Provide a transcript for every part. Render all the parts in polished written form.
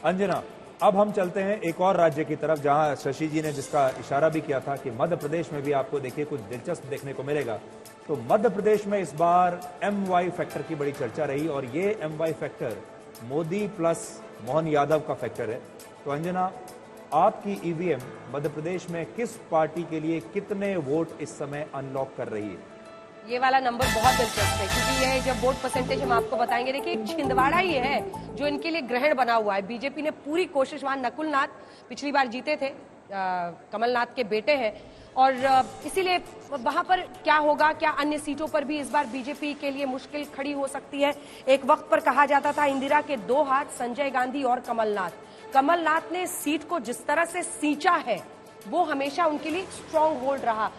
अंजना, अब हम चलते हैं एक और राज्य की तरफ जहां शशि जी ने जिसका इशारा भी किया था कि मध्य प्रदेश में भी आपको देखिए कुछ दिलचस्प देखने को मिलेगा। तो मध्य प्रदेश में इस बार MY फैक्टर की बड़ी चर्चा रही और ये MY factor Modi plus Mohan Yadav का फैक्टर है। तो अंजना, आपकी ईवीएम मध्य प्रदेश में किस पार्टी के लिए कितने वोट इस समय अनलॉक कर रही है? ये वाला नंबर बहुत दिलचस्प है क्योंकि ये जब वोट परसेंटेज हम आपको बताएंगे, देखिए छिंदवाड़ा ही है जो इनके लिए ग्रहण बना हुआ है। बीजेपी ने पूरी कोशिश, वहां नकुल नाथ पिछली बार जीते थे, कमलनाथ के बेटे हैं, और इसीलिए वहां पर क्या होगा, क्या अन्य सीटों पर भी इस बार बीजेपी के लिए मुश्किल खड़ी हो सकती है। एक वक्त पर कहा जाता था इंदिरा के दो हाथ, संजय गांधी और कमलनाथ ने सीट को जिस तरह से सींचा है वो हमेशा उनके लिए स्ट्रांग होल्ड रहा।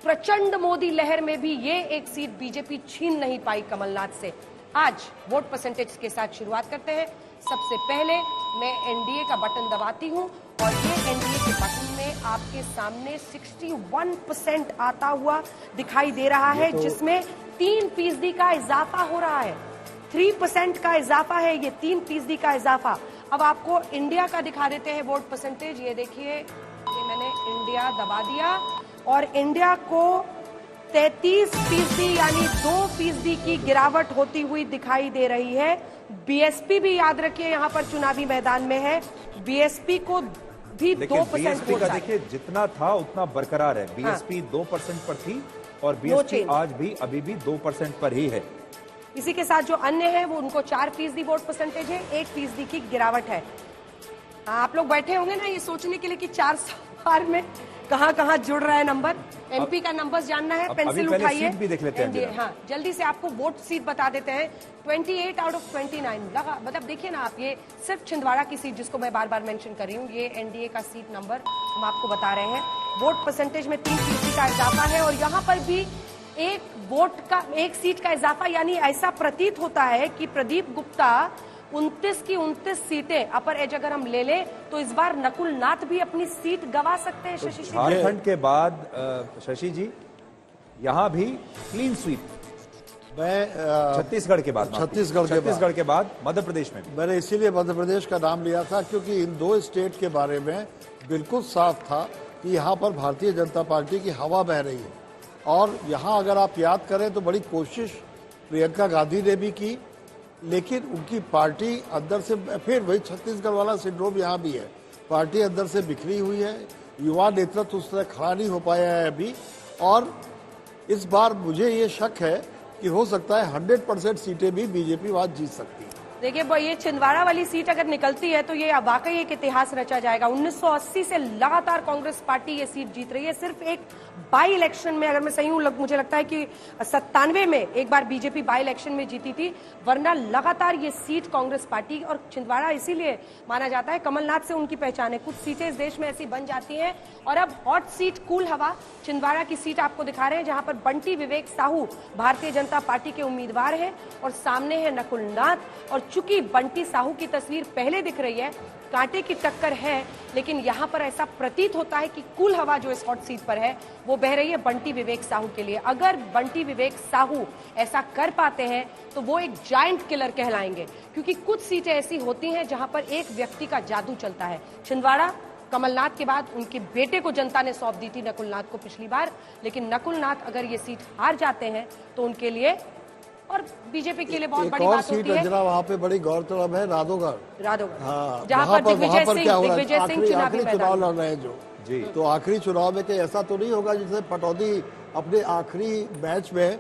प्रचंड मोदी लहर में भी ये एक सीट बीजेपी छीन नहीं पाई कमलनाथ से। आज वोट परसेंटेज के साथ शुरुआत करते हैं। सबसे पहले मैं एनडीए का बटन दबाती हूं और ये एनडीए के बटन में आपके सामने 61% आता हुआ दिखाई दे रहा है, जिसमें 3% का इजाफा हो रहा है। 3% का इजाफा है ये, 3% का इजाफा। अब आपको इंडिया का दिखा देते हैं वोट परसेंटेज। ये देखिए, ये मैंने इंडिया दबा दिया और इंडिया को 33% यानी 2% की गिरावट होती हुई दिखाई दे रही है। बीएसपी भी याद रखिए यहाँ पर चुनावी मैदान में है, बीएसपी को भी 2% बीएसपी का देखिए जितना था उतना बरकरार है। बीएसपी 2% पर थी और बीएसपी आज भी अभी भी 2% पर ही है। इसी के साथ जो अन्य है वो उनको 4% वोट परसेंटेज है, 1% की गिरावट है। आप लोग बैठे होंगे ना ये सोचने के लिए कि 4 बार में कहाँ जुड़ रहा है नंबर। एमपी का नंबर जानना है, पेंसिल उठाइए, भी देख लेते हैं। हाँ, जल्दी से आपको वोट सीट बता देते हैं। 28 आउट ऑफ 29 लगा, मतलब देखिए ना आप, ये सिर्फ छिंदवाड़ा की सीट जिसको मैं बार बार मेंशन कर रही हूँ, ये एनडीए का सीट नंबर हम आपको बता रहे हैं। वोट परसेंटेज में 3% का इजाफा है और यहाँ पर भी एक सीट का इजाफा, यानी ऐसा प्रतीत होता है कि प्रदीप गुप्ता 29 की 29 सीटें अपर एज अगर हम ले लें तो इस बार नकुल नाथ भी अपनी सीट गंवा सकते हैं। शशि झारखंड के बाद शशि जी यहाँ भी क्लीन स्वीप, छत्तीसगढ़ के बाद मध्य प्रदेश में मैंने इसीलिए मध्य प्रदेश का नाम लिया था क्योंकि इन दो स्टेट के बारे में बिल्कुल साफ था कि यहाँ पर भारतीय जनता पार्टी की हवा बह रही है। और यहाँ अगर आप याद करें तो बड़ी कोशिश प्रियंका गांधी ने भी की, लेकिन उनकी पार्टी अंदर से, फिर वही छत्तीसगढ़ वाला सिंड्रोम यहाँ भी है, पार्टी अंदर से बिखरी हुई है, युवा नेतृत्व उस तरह खड़ा नहीं हो पाया है अभी। और इस बार मुझे ये शक है कि हो सकता है 100% सीटें भी बीजेपी वहां जीत सकती है। देखिए ये छिंदवाड़ा वाली सीट अगर निकलती है तो ये वाकई एक इतिहास रचा जाएगा। 1980 से लगातार कांग्रेस पार्टी ये सीट जीत रही है। सिर्फ एक बाई इलेक्शन में, अगर मैं सही हूं, मुझे लगता है कि 97 में एक बार बीजेपी बाई इलेक्शन में जीती थी, वरना लगातार ये सीट कांग्रेस पार्टी। और छिंदवाड़ा इसीलिए माना जाता है, कमलनाथ से उनकी पहचान है। कुछ सीटें इस देश में ऐसी बन जाती हैं। और अब हॉट सीट, कूल हवा, छिंदवाड़ा की सीट आपको दिखा रहे हैं, जहां पर बंटी विवेक साहू भारतीय जनता पार्टी के उम्मीदवार हैं और सामने है नकुल नाथ। और चूंकि बंटी साहू की तस्वीर पहले दिख रही है, कांटे की टक्कर है, लेकिन यहां पर ऐसा प्रतीत होता है कि कूल हवा जो इस हॉट सीट पर है वो बह रही है बंटी विवेक साहू के लिए। अगर बंटी विवेक साहू ऐसा कर पाते हैं तो वो एक जायंट किलर कहलाएंगे, क्योंकि कुछ सीटें ऐसी होती हैं जहां पर एक व्यक्ति का जादू चलता है। छिंदवाड़ा कमलनाथ के बाद उनके बेटे को जनता ने सौंप दी थी, नकुल नाथ को, पिछली बार। लेकिन नकुल नाथ अगर ये सीट हार जाते हैं तो उनके लिए और बीजेपी के लिए बहुत बड़ी बात होती है। वहाँ पे बड़ी गौरतलब है राधोगढ़, हाँ, जहाँ पर दिग्विजय सिंह चुनाव लड़ रहे हैं जो। तो आखिरी चुनाव में कहीं ऐसा तो नहीं होगा जिससे पटौदी अपने आखिरी मैच में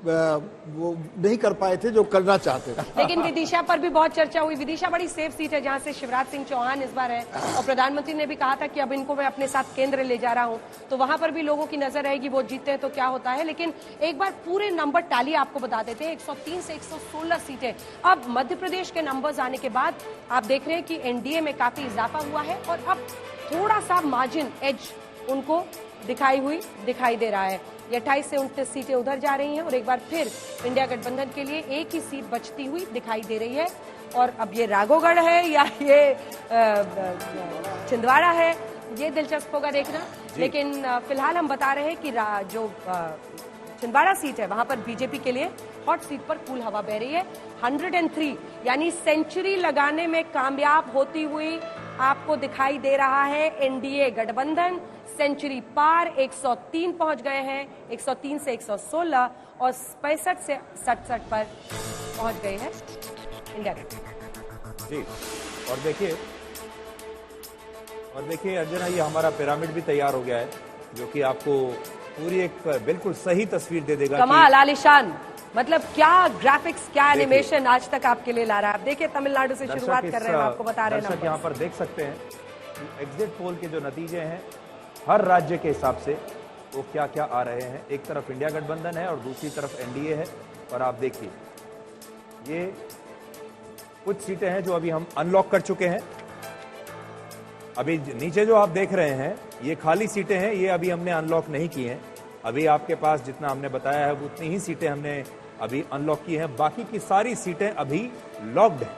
वो नहीं कर पाए थे जो करना चाहते थे। लेकिन विदिशा पर भी बहुत चर्चा हुई। विदिशा बड़ी सेफ सीट है जहां से शिवराज सिंह चौहान इस बार है और प्रधानमंत्री ने भी कहा था कि अब इनको मैं अपने साथ केंद्र ले जा रहा हूं, तो वहां पर भी लोगों की नजर रहेगी वो जीतते हैं तो क्या होता है। लेकिन एक बार पूरे नंबर टाली आपको बता देते हैं, 103 से 116 सीटें। अब मध्य प्रदेश के नंबर्स आने के बाद आप देख रहे हैं कि एनडीए में काफी इजाफा हुआ है और अब थोड़ा सा मार्जिन एज उनको दिखाई दे रहा है। 28 से 29 सीटें उधर जा रही हैं और एक बार फिर इंडिया गठबंधन के लिए एक ही सीट बचती हुई दिखाई दे रही है। और अब ये राघोगढ़ है या ये छिंदवाड़ा है, ये दिलचस्प होगा देखना। लेकिन फिलहाल हम बता रहे हैं कि जो छिंदवाड़ा सीट है वहां पर बीजेपी के लिए हॉट सीट पर कूल हवा बह रही है। 103 यानी सेंचुरी लगाने में कामयाब होती हुई आपको दिखाई दे रहा है एनडीए गठबंधन। सेंचुरी पार 103 पहुंच गए हैं, 103 से 116 और 65 से 67 पर पहुंच गए हैं इंडिया गठबंधन। जी, और देखिए अर्चना, ये हमारा पिरामिड भी तैयार हो गया है, जो कि आपको पूरी एक बिल्कुल सही तस्वीर दे देगा। कमाल, आलिशान, मतलब क्या ग्राफिक्स, क्या एनिमेशन आज तक आपके लिए ला रहा है। आप देखिए तमिलनाडु से शुरुआत कर रहे हैं, आपको बता रहे हैं दर्शक यहाँ पर देख सकते हैं कि एग्जिट पोल के जो नतीजे हैं हर राज्य के हिसाब से वो क्या क्या आ रहे हैं। एक तरफ इंडिया गठबंधन है और दूसरी तरफ एनडीए है। और आप देखिए ये कुछ सीटें हैं जो अभी हम अनलॉक कर चुके हैं। अभी नीचे जो आप देख रहे हैं ये खाली सीटें हैं, ये अभी हमने अनलॉक नहीं की हैं। अभी आपके पास जितना हमने बताया है उतनी ही सीटें हमने अभी अनलॉक की हैं, बाकी की सारी सीटें अभी लॉक्ड हैं।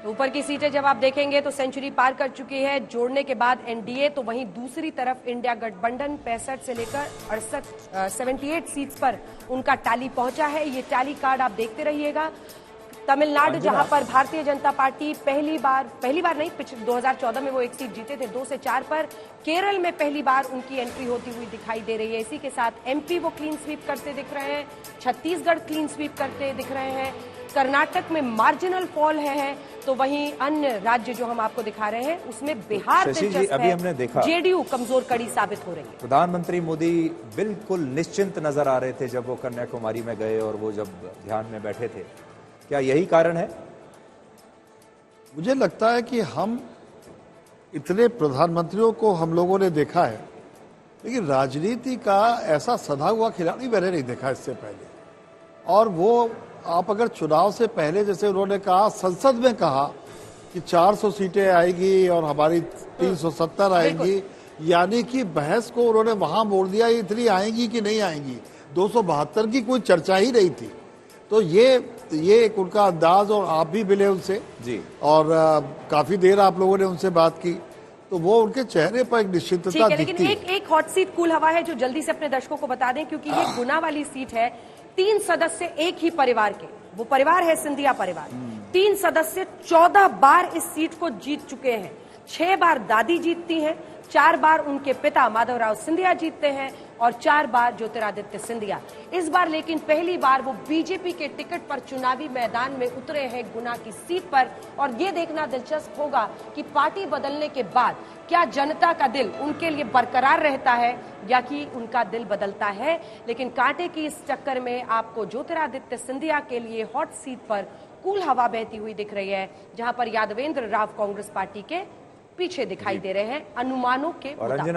ऊपर की सीटें जब आप देखेंगे तो सेंचुरी पार कर चुकी है जोड़ने के बाद एनडीए, तो वहीं दूसरी तरफ इंडिया गठबंधन 65 से लेकर 78 सीट्स पर उनका टैली पहुंचा है। ये टैली कार्ड आप देखते रहिएगा। तमिलनाडु जहां पर भारतीय जनता पार्टी पहली बार नहीं, पिछले 2014 में वो एक सीट जीते थे 2 से 4 पर। केरल में पहली बार उनकी एंट्री होती हुई दिखाई दे रही है। इसी के साथ एमपी वो क्लीन स्वीप करते दिख रहे हैं, छत्तीसगढ़ क्लीन स्वीप करते दिख रहे हैं, कर्नाटक में मार्जिनल फॉल है। तो वहीं अन्य राज्य जो हम आपको दिखा रहे हैं उसमें बिहार अभी हमने देखा जेडीयू कमजोर कड़ी साबित हो रही है। प्रधानमंत्री मोदी बिल्कुल निश्चिंत नजर आ रहे थे जब वो कन्याकुमारी में गए और वो जब ध्यान में बैठे थे। क्या यही कारण है? मुझे लगता है कि हम इतने प्रधानमंत्रियों को हम लोगों ने देखा है, लेकिन राजनीति का ऐसा सधा हुआ खिलाड़ी मैंने नहीं देखा इससे पहले। और वो आप अगर चुनाव से पहले, जैसे उन्होंने कहा, संसद में कहा कि 400 सीटें आएगी और हमारी 370 आएंगी, यानी कि बहस को उन्होंने वहां मोड़ दिया, इतनी आएंगी कि नहीं आएंगी। 272 की कोई चर्चा ही नहीं थी। तो ये एक उनका अंदाज, और आप भी मिले उनसे जी, और काफी देर आप लोगों ने उनसे बात की, तो वो उनके चेहरे पर एक निश्चितता दिखती है। लेकिन एक हॉट सीट कूल हवा है जो जल्दी से अपने दर्शकों को बता दें, क्योंकि ये गुना वाली सीट है। 3 सदस्य एक ही परिवार के, वो परिवार है सिंधिया परिवार। 3 सदस्य 14 बार इस सीट को जीत चुके हैं। 6 बार दादी जीतती हैं, 4 बार उनके पिता माधवराव सिंधिया जीतते हैं और 4 बार ज्योतिरादित्य सिंधिया। इस बार लेकिन पहली बार वो बीजेपी के टिकट पर चुनावी मैदान में उतरे हैं गुना की सीट पर। और ये देखना दिलचस्प होगा कि पार्टी बदलने के बाद क्या जनता का दिल उनके लिए बरकरार रहता है या कि उनका दिल बदलता है। लेकिन कांटे की इस चक्कर में आपको ज्योतिरादित्य सिंधिया के लिए हॉट सीट पर कूल हवा बहती हुई दिख रही है, जहां पर यादवेंद्र राव कांग्रेस पार्टी के पीछे दिखाई दे रहे हैं अनुमानों के मुताबिक।